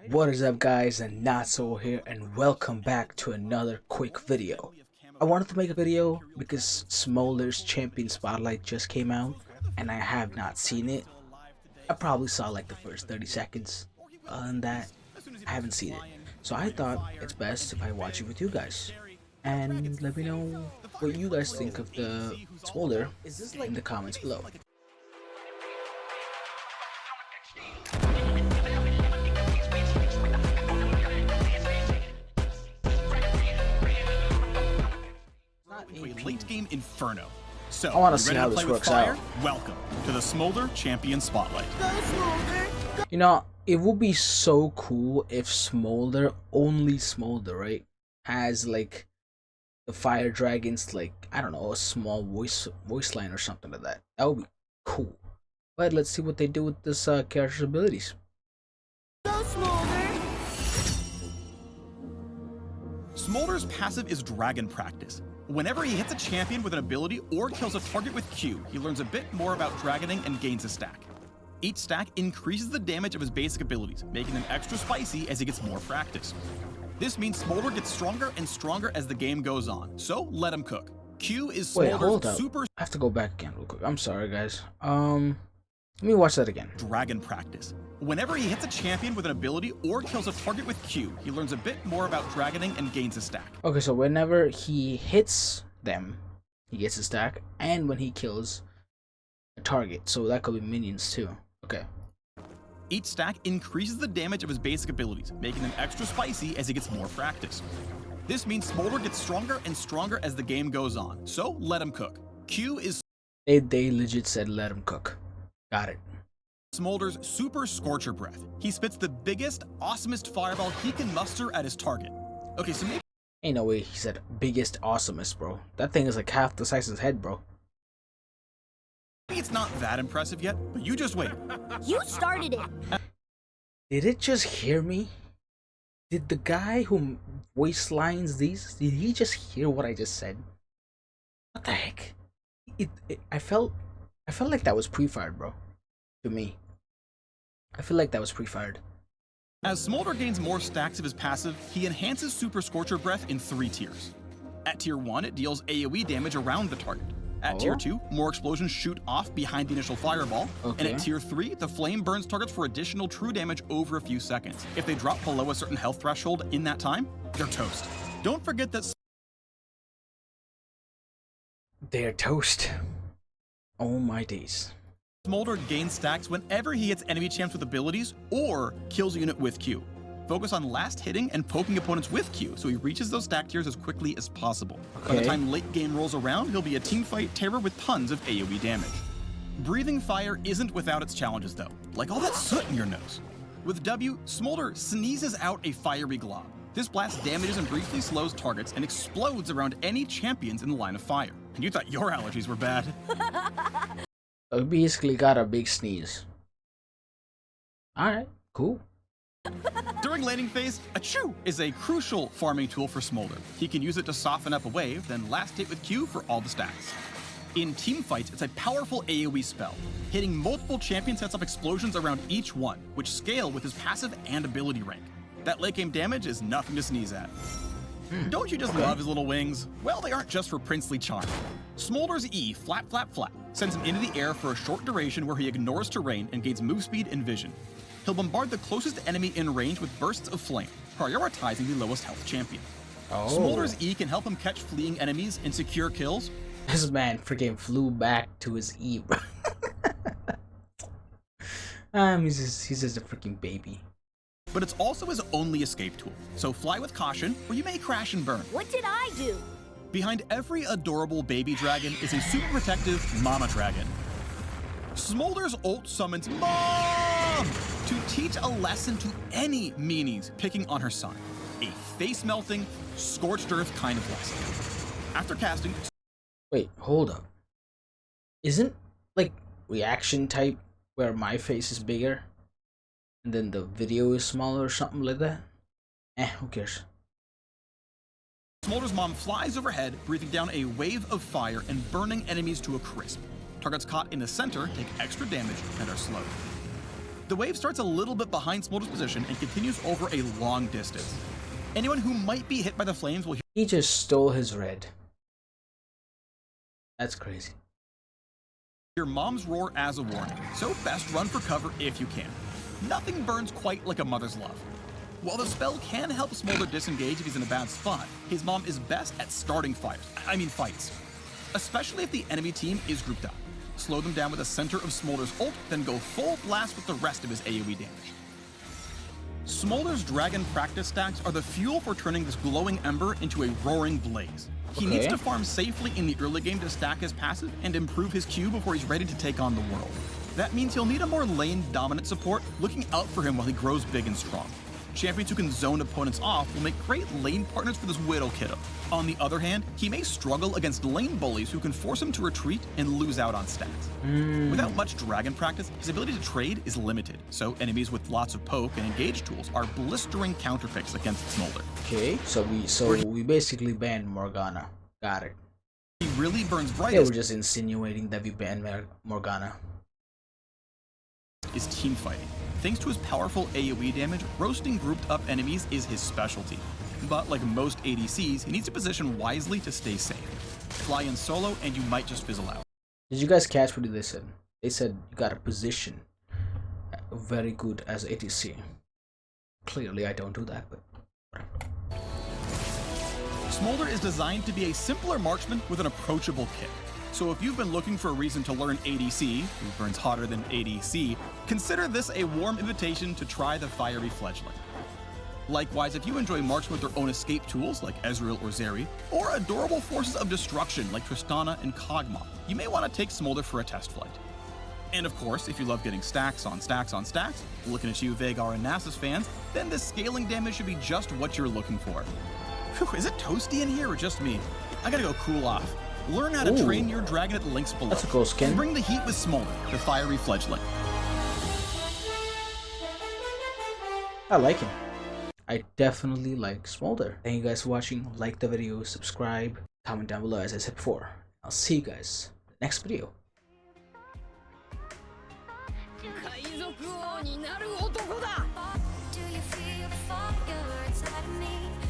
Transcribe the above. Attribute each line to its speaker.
Speaker 1: What is up guys, and Not So here, and welcome back to another quick video. I wanted to make a video because Smolder's Champion Spotlight just came out and I have not seen it. I probably saw like the first 30 seconds. Other than that, I haven't seen it. So I thought it's best if I watch it with you guys. And let me know what you guys think of the Smolder in the comments below.
Speaker 2: Late game Inferno. So,
Speaker 1: I want to see how this works out.
Speaker 2: Welcome to the Smolder Champion Spotlight.
Speaker 1: You know, it would be so cool if Smolder, only Smolder, right, has like the fire dragons, like, I don't know, a small voice line or something like that. That would be cool. But let's see what they do with this character's abilities.
Speaker 3: Go Smolder!
Speaker 2: Smolder's passive is Dragon Practice. Whenever he hits a champion with an ability or kills a target with Q, he learns a bit more about dragoning and gains a stack. Each stack increases the damage of his basic abilities, making them extra spicy as he gets more practice. This means Smolder gets stronger and stronger as the game goes on, so let him cook. Q is Smolder's super...
Speaker 1: I have to go back again real quick. I'm sorry guys. Let me watch that again.
Speaker 2: Dragon Practice. Whenever he hits a champion with an ability or kills a target with Q, he learns a bit more about dragoning and gains a stack.
Speaker 1: Okay, so whenever he hits them, he gets a stack, and when he kills a target, so that could be minions too. Okay.
Speaker 2: Each stack increases the damage of his basic abilities, making them extra spicy as he gets more practice. This means Smolder gets stronger and stronger as the game goes on, so let him cook. Q is...
Speaker 1: They legit said let him cook. Got it.
Speaker 2: Smolder's Super Scorcher Breath. He spits the biggest, awesomest fireball he can muster at his target. Okay, so maybe...
Speaker 1: Ain't no way he said biggest, awesomest, bro. That thing is like half the size of his head, bro.
Speaker 2: maybe it's not that impressive yet, but you just wait.
Speaker 3: You started it!
Speaker 1: Did it just hear me? Did the guy who voice lines these, did he just hear what I just said? What the heck? I felt like that was pre-fired, bro. To me. I feel like that was pre-fired.
Speaker 2: As Smolder gains more stacks of his passive, he enhances Super Scorcher Breath in 3 tiers. At tier 1, it deals AoE damage around the target. At tier 2, more explosions shoot off behind the initial fireball.
Speaker 1: Okay.
Speaker 2: And at tier 3, the flame burns targets for additional true damage over a few seconds. If they drop below a certain health threshold in that time, they're toast. Don't forget that
Speaker 1: They're toast. Oh my days.
Speaker 2: Smolder gains stacks whenever he hits enemy champs with abilities or kills a unit with Q. Focus on last hitting and poking opponents with Q so he reaches those stack tiers as quickly as possible. By the time late game rolls around, he'll be a teamfight terror with tons of AoE damage. Breathing fire isn't without its challenges though, like all that soot in your nose. With W, Smolder sneezes out a fiery glob. This blast damages and briefly slows targets and explodes around any champions in the line of fire. And you thought your allergies were bad.
Speaker 1: I basically got a big sneeze. Alright, cool.
Speaker 2: During laning phase, Achoo is a crucial farming tool for Smolder. He can use it to soften up a wave, then last hit with Q for all the stacks. In teamfights, it's a powerful AoE spell. Hitting multiple champions sets off explosions around each one, which scale with his passive and ability rank. That late game damage is nothing to sneeze at. Don't you just love his little wings? Well, they aren't just for princely charm. Smolder's E, Flap Flap Flap, sends him into the air for a short duration where he ignores terrain and gains move speed and vision. He'll bombard the closest enemy in range with bursts of flame, prioritizing the lowest health champion. Smolder's E can help him catch fleeing enemies and secure kills.
Speaker 1: This man freaking flew back to his E, bro. He's just a freaking baby.
Speaker 2: But it's also his only escape tool, so fly with caution or you may crash and burn.
Speaker 3: What did I do?
Speaker 2: Behind every adorable baby dragon is a super protective mama dragon. Smolder's ult summons Mom to teach a lesson to any meanies picking on her son. A face-melting, scorched earth kind of lesson. After casting...
Speaker 1: Wait, hold up. Isn't, like, reaction type where my face is bigger and then the video is smaller or something like that? Who cares?
Speaker 2: Smolder's mom flies overhead, breathing down a wave of fire and burning enemies to a crisp. Targets caught in the center take extra damage and are slowed. The wave starts a little bit behind Smolder's position and continues over a long distance. Anyone who might be hit by the flames will
Speaker 1: He just stole his red. That's crazy.
Speaker 2: hear Mom's roar as a warning, so best run for cover if you can. Nothing burns quite like a mother's love. While the spell can help Smolder disengage if he's in a bad spot, his mom is best at starting fights. Especially if the enemy team is grouped up. Slow them down with the center of Smolder's ult, then go full blast with the rest of his AoE damage. Smolder's dragon practice stacks are the fuel for turning this glowing ember into a roaring blaze. He needs to farm safely in the early game to stack his passive and improve his Q before he's ready to take on the world. That means he'll need a more lane-dominant support looking out for him while he grows big and strong. Champions who can zone opponents off will make great lane partners for this Widow kiddo. On the other hand, he may struggle against lane bullies who can force him to retreat and lose out on stats. Without much dragon practice, his ability to trade is limited, so enemies with lots of poke and engage tools are blistering counterpicks against Smolder.
Speaker 1: Okay, so we basically banned Morgana. Got it.
Speaker 2: He really burns
Speaker 1: They
Speaker 2: brightest
Speaker 1: were just insinuating that we banned Morgana.
Speaker 2: is team fighting. Thanks to his powerful AoE damage, roasting grouped up enemies is his specialty. But like most ADCs, he needs to position wisely to stay safe. Fly in solo and you might just fizzle out.
Speaker 1: Did you guys catch what they said? They said you gotta position very good as ADC. Clearly I don't do that, but whatever.
Speaker 2: Smolder is designed to be a simpler marksman with an approachable kit. So if you've been looking for a reason to learn ADC, who burns hotter than ADC, consider this a warm invitation to try the Fiery Fledgling. Likewise, if you enjoy marksmen with their own escape tools like Ezreal or Zeri, or adorable forces of destruction like Tristana and Kog'Maw, you may want to take Smolder for a test flight. And of course, if you love getting stacks on stacks on stacks, looking at you Veigar and Nasus fans, then this scaling damage should be just what you're looking for. Whew, is it toasty in here or just me? I gotta go cool off. Learn how to train your dragon at the links below.
Speaker 1: That's a cool skin.
Speaker 2: Bring the heat with Smolder, the Fiery Fledgling.
Speaker 1: I like him. I definitely like Smolder. Thank you guys for watching. Like the video, subscribe, comment down below as I said before. I'll see you guys in the next video.
Speaker 4: 海賊王になる男だ
Speaker 5: Do you feel the fire inside of me?